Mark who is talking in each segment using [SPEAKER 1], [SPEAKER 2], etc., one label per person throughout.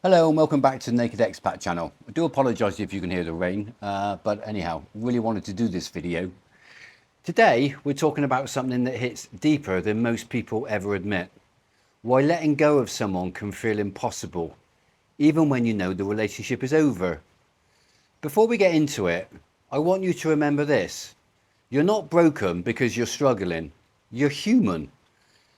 [SPEAKER 1] Hello and welcome back to the Naked Expat channel. I do apologise if you can hear the rain, but anyhow, really wanted to do this video. Today we're talking about something that hits deeper than most people ever admit. Why letting go of someone can feel impossible, even when you know the relationship is over. Before we get into it, I want you to remember this. You're not broken because you're struggling. You're human.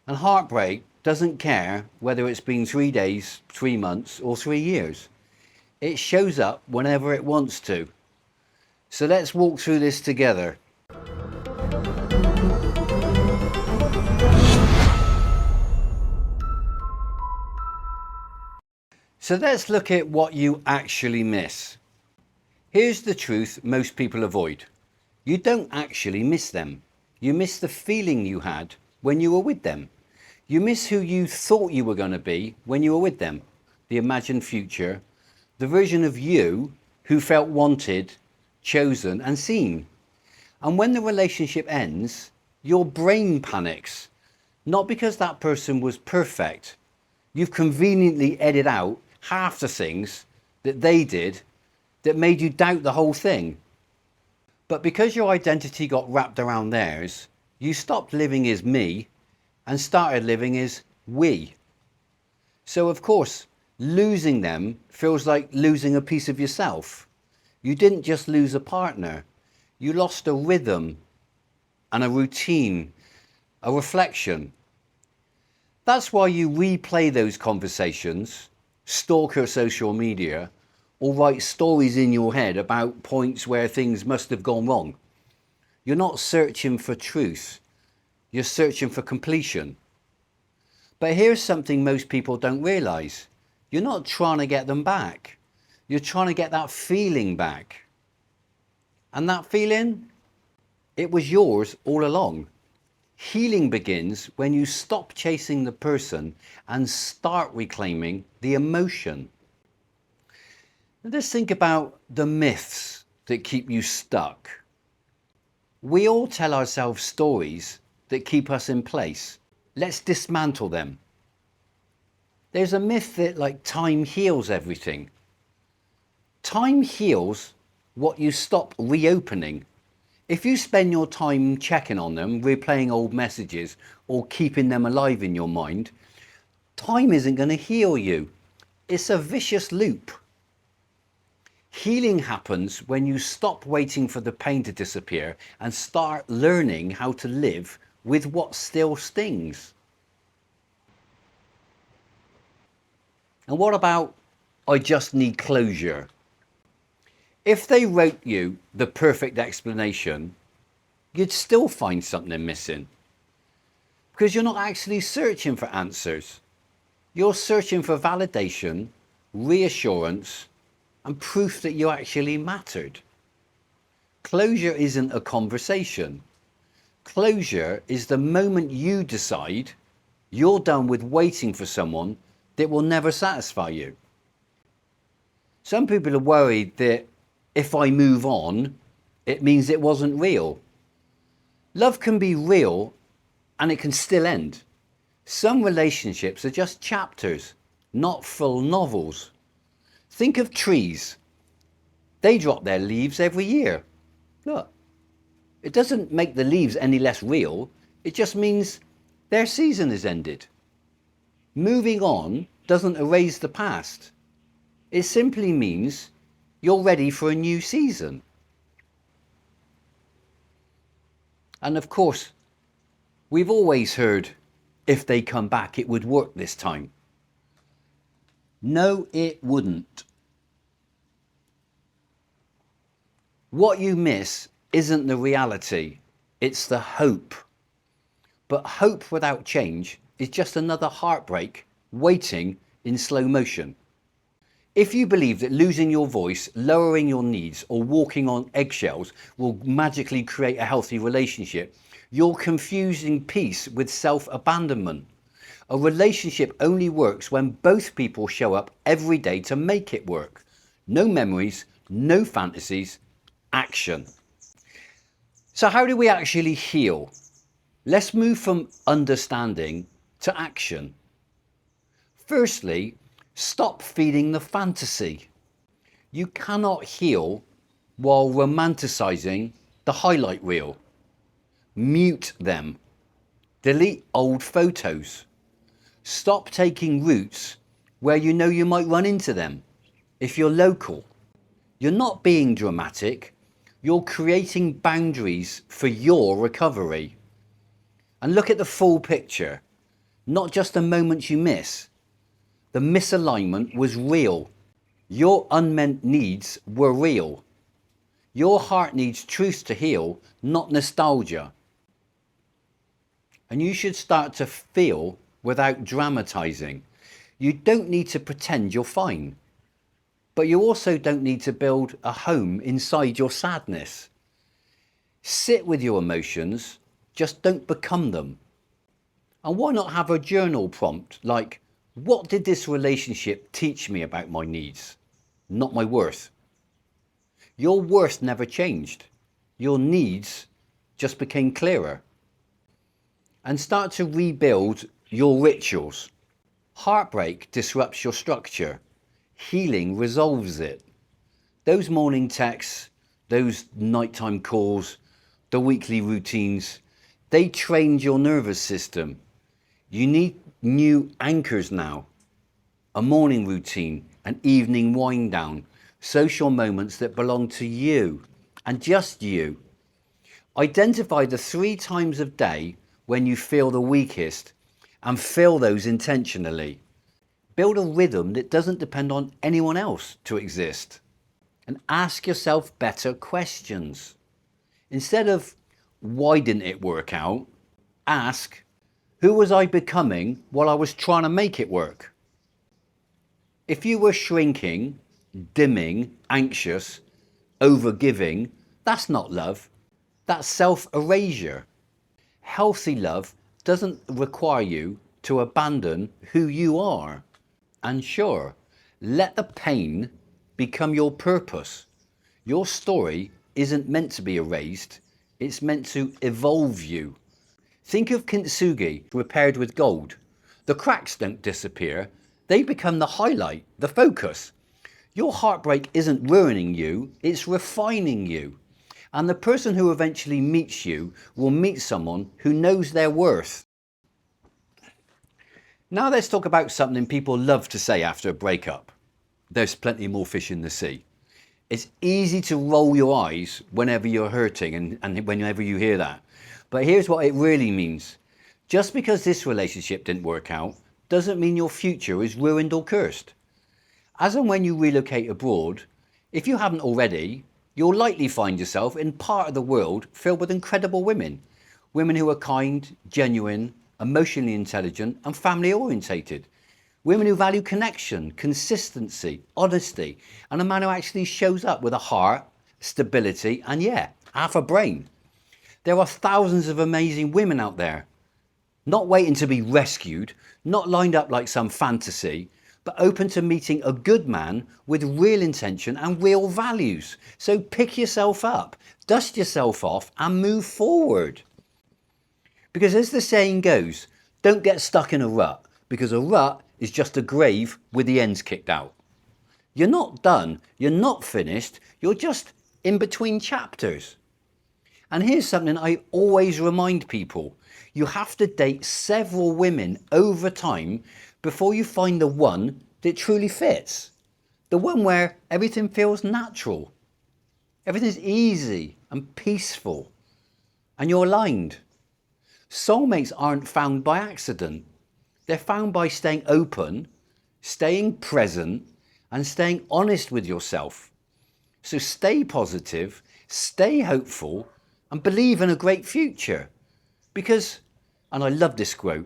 [SPEAKER 1] And heartbreak doesn't care whether it's been 3 days, 3 months or 3 years. It shows up whenever it wants to. So let's walk through this together. So let's look at what you actually miss. Here's the truth most people avoid. You don't actually miss them. You miss the feeling you had when you were with them. You miss who you thought you were going to be when you were with them, the imagined future, the version of you who felt wanted, chosen and seen. And when the relationship ends, your brain panics, not because that person was perfect. You've conveniently edited out half the things that they did that made you doubt the whole thing. But because your identity got wrapped around theirs, you stopped living as me and started living as we. So of course, losing them feels like losing a piece of yourself. You didn't just lose a partner, you lost a rhythm and a routine, a reflection. That's why you replay those conversations, stalk your social media, or write stories in your head about points where things must have gone wrong. You're not searching for truth. You're searching for completion. But here's something most people don't realise. You're not trying to get them back. You're trying to get that feeling back. And that feeling, it was yours all along. Healing begins when you stop chasing the person and start reclaiming the emotion. Now just think about the myths that keep you stuck. We all tell ourselves stories that keep us in place. Let's dismantle them. There's a myth that time heals everything. Time heals what you stop reopening. If you spend your time checking on them, replaying old messages or keeping them alive in your mind, time isn't going to heal you. It's a vicious loop. Healing happens when you stop waiting for the pain to disappear and start learning how to live with what still stings. And what about, I just need closure? If they wrote you the perfect explanation, you'd still find something missing. Because you're not actually searching for answers. You're searching for validation, reassurance, and proof that you actually mattered. Closure isn't a conversation. Closure is the moment you decide you're done with waiting for someone that will never satisfy you. Some people are worried that if I move on, it means it wasn't real. Love can be real and it can still end. Some relationships are just chapters, not full novels. Think of trees. They drop their leaves every year. Look. It doesn't make the leaves any less real, it just means their season has ended. Moving on doesn't erase the past. It simply means you're ready for a new season. And of course, we've always heard if they come back it would work this time. No, it wouldn't. What you miss isn't the reality, it's the hope. But hope without change is just another heartbreak waiting in slow motion. If you believe that losing your voice, lowering your needs or walking on eggshells will magically create a healthy relationship, you're confusing peace with self-abandonment. A relationship only works when both people show up every day to make it work. No memories, no fantasies, action. So how do we actually heal? Let's move from understanding to action. Firstly, Stop feeding the fantasy. You cannot heal while romanticizing the highlight reel. Mute them. Delete old photos. Stop taking routes where you know you might run into them. If you're local, you're not being dramatic. You're creating boundaries for your recovery. And look at the full picture, not just the moments you miss. The misalignment was real. Your unmet needs were real. Your heart needs truth to heal, not nostalgia. And you should start to feel without dramatizing. You don't need to pretend you're fine. But you also don't need to build a home inside your sadness. Sit with your emotions, just don't become them. And why not have a journal prompt like, what did this relationship teach me about my needs, not my worth? Your worth never changed. Your needs just became clearer. And start to rebuild your rituals. Heartbreak disrupts your structure. Healing resolves it. Those morning texts, those nighttime calls, the weekly routines, they trained your nervous system. You need new anchors now. A morning routine, an evening wind down, social moments that belong to you and just you. Identify the 3 times of day when you feel the weakest and fill those intentionally. Build a rhythm that doesn't depend on anyone else to exist. And ask yourself better questions. Instead of, why didn't it work out? Ask, who was I becoming while I was trying to make it work? If you were shrinking, dimming, anxious, overgiving, that's not love. That's self-erasure. Healthy love doesn't require you to abandon who you are. And sure, let the pain become your purpose. Your story isn't meant to be erased. It's meant to evolve you. Think of kintsugi repaired with gold. The cracks don't disappear. They become the highlight, the focus. Your heartbreak isn't ruining you. It's refining you. And the person who eventually meets you will meet someone who knows their worth. Now let's talk about something people love to say after a breakup. There's plenty more fish in the sea. It's easy to roll your eyes whenever you're hurting and whenever you hear that. But here's what it really means. Just because this relationship didn't work out doesn't mean your future is ruined or cursed. As and when you relocate abroad, if you haven't already, you'll likely find yourself in part of the world filled with incredible women. Women who are kind, genuine, emotionally intelligent and family orientated. Women who value connection, consistency, honesty, and a man who actually shows up with a heart, stability, and half a brain. There are thousands of amazing women out there, not waiting to be rescued, not lined up like some fantasy, but open to meeting a good man with real intention and real values. So pick yourself up, dust yourself off, and move forward. Because as the saying goes, don't get stuck in a rut, because a rut is just a grave with the ends kicked out. You're not done, you're not finished, you're just in between chapters. And here's something I always remind people. You have to date several women over time before you find the one that truly fits. The one where everything feels natural. Everything's easy and peaceful. And you're aligned. Soulmates aren't found by accident. They're found by staying open, staying present, and staying honest with yourself. So stay positive, stay hopeful, and believe in a great future. Because, and I love this quote,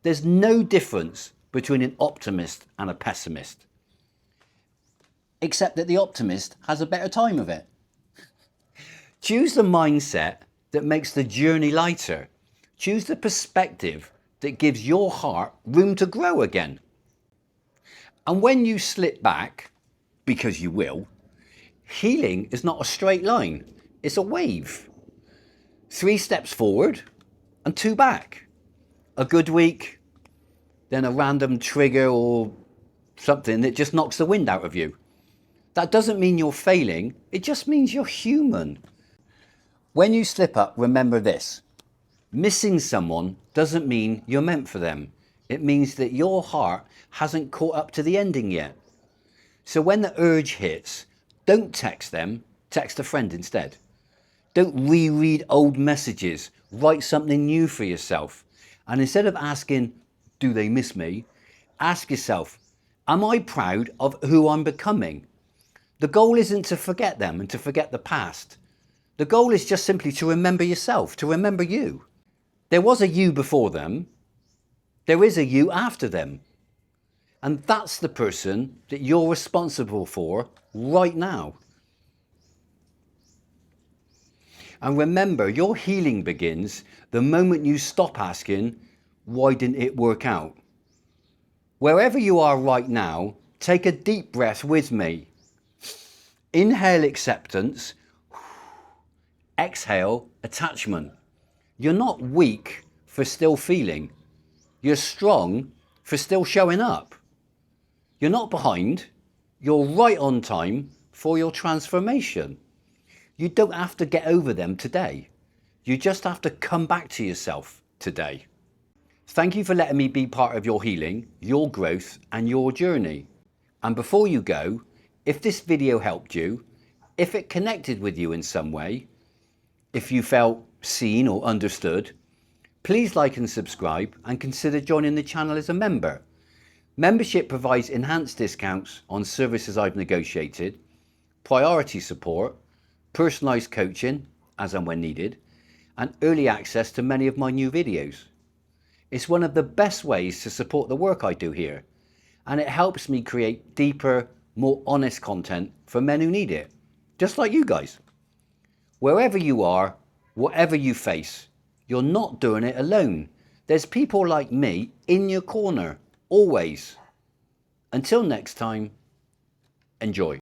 [SPEAKER 1] there's no difference between an optimist and a pessimist. Except that the optimist has a better time of it. Choose the mindset that makes the journey lighter. Choose the perspective that gives your heart room to grow again. And when you slip back, because you will, healing is not a straight line, it's a wave. 3 steps forward and 2 back. A good week, then a random trigger or something that just knocks the wind out of you. That doesn't mean you're failing, it just means you're human. When you slip up, remember this. Missing someone doesn't mean you're meant for them. It means that your heart hasn't caught up to the ending yet. So when the urge hits, don't text them, text a friend instead. Don't reread old messages, write something new for yourself. And instead of asking, do they miss me? Ask yourself, am I proud of who I'm becoming? The goal isn't to forget them and to forget the past. The goal is just simply to remember yourself, to remember you. There was a you before them. There is a you after them. And that's the person that you're responsible for right now. And remember, your healing begins the moment you stop asking, why didn't it work out? Wherever you are right now, take a deep breath with me. Inhale acceptance, exhale attachment. You're not weak for still feeling. You're strong for still showing up. You're not behind. You're right on time for your transformation. You don't have to get over them today. You just have to come back to yourself today. Thank you for letting me be part of your healing, your growth, and your journey. And before you go, if this video helped you, if it connected with you in some way, if you felt seen or understood, please like and subscribe and consider joining the channel as a member. Membership provides enhanced discounts on services I've negotiated, priority support, personalised coaching as and when needed, and early access to many of my new videos. It's one of the best ways to support the work I do here, and it helps me create deeper, more honest content for men who need it, just like you guys. Wherever you are, whatever you face, you're not doing it alone. There's people like me in your corner, always. Until next time, enjoy.